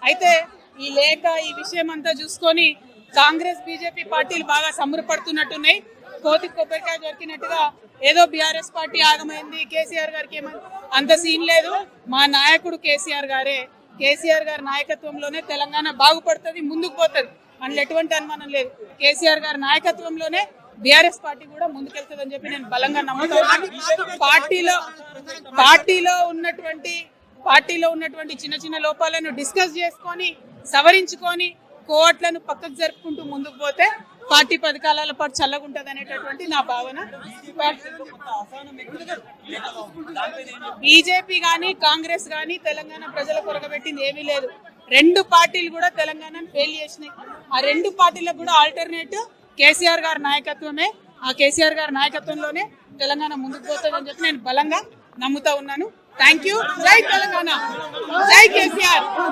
అయితే ఈ లేఖ ఈ విషయం అంతా చూసుకొని కాంగ్రెస్ బీజేపీ పార్టీలు బాగా సంబరపడుతున్నట్టున్నాయి. కోతి కొబ్బరికాయ దొరికినట్టుగా ఏదో బీఆర్ఎస్ పార్టీ ఆగమైంది, కేసీఆర్ గారికి ఏమైంది, అంత సీన్ లేదు. మా నాయకుడు కేసీఆర్ గారే. కేసీఆర్ గారి నాయకత్వంలోనే తెలంగాణ బాగుపడుతుంది, ముందుకు పోతుంది, అందులో ఎటువంటి అనుమానం లేదు. కేసీఆర్ గారి నాయకత్వంలోనే బీఆర్ఎస్ పార్టీ కూడా ముందుకెళ్తుందని చెప్పి నేను బలంగా నమ్ముతున్నాను. పార్టీలో ఉన్నటువంటి చిన్న చిన్న లోపాలను డిస్కస్ చేసుకొని సవరించుకొని కోట్లను పక్కకు జరుపుకుంటూ ముందుకు పోతే పార్టీ 10 కాలాల పాటు చల్లగుంటది అనేటటువంటి నా భావన. బీజేపీ గానీ కాంగ్రెస్ గానీ తెలంగాణ ప్రజల కొరగబెట్టింది ఏమీ లేదు. 2 పార్టీలు కూడా తెలంగాణను ఫెయిల్ చేసినాయి. ఆ 2 పార్టీలకు కూడా ఆల్టర్నేటివ్ కేసీఆర్ గారి నాయకత్వమే. ఆ కేసీఆర్ గారి నాయకత్వంలోనే తెలంగాణ ముందుకు పోతుందని చెప్పి నేను బలంగా నమ్ముతా ఉన్నాను. Thank you. జై తెలంగాణ, జై కేసీఆర్.